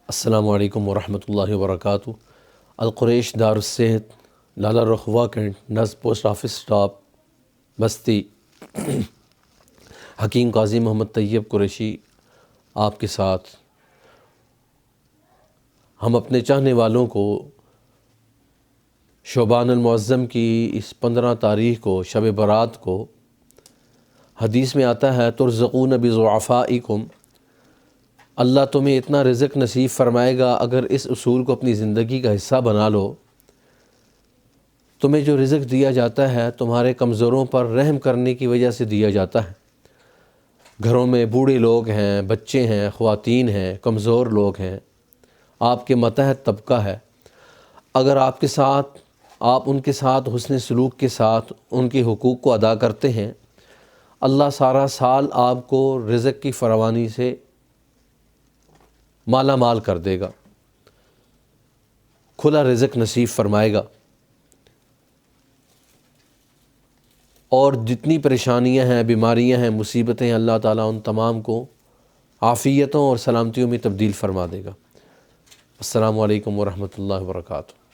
السلام علیکم ورحمۃ اللہ وبرکاتہ۔ القریش دارالصحت، لالہ رخوا کینٹ، نزد پوسٹ آفس سٹاپ، بستی، حکیم قاضی محمد طیب قریشی آپ کے ساتھ۔ ہم اپنے چاہنے والوں کو شعبان المعظم کی اس 15 تاریخ کو، شب برات کو، حدیث میں آتا ہے ترزقون بضعفائکم، اللہ تمہیں اتنا رزق نصیب فرمائے گا اگر اس اصول کو اپنی زندگی کا حصہ بنا لو۔ تمہیں جو رزق دیا جاتا ہے تمہارے کمزوروں پر رحم کرنے کی وجہ سے دیا جاتا ہے۔ گھروں میں بوڑھے لوگ ہیں، بچے ہیں، خواتین ہیں، کمزور لوگ ہیں، آپ کے ماتحت طبقہ ہے۔ اگر آپ ان کے ساتھ حسن سلوک کے ساتھ ان کے حقوق کو ادا کرتے ہیں، اللہ سارا سال آپ کو رزق کی فراوانی سے مالا مال کر دے گا، کھلا رزق نصیب فرمائے گا، اور جتنی پریشانیاں ہیں، بیماریاں ہیں، مصیبتیں ہیں، اللہ تعالیٰ ان تمام کو عافیتوں اور سلامتیوں میں تبدیل فرما دے گا۔ السلام علیکم ورحمۃ اللہ وبرکاتہ۔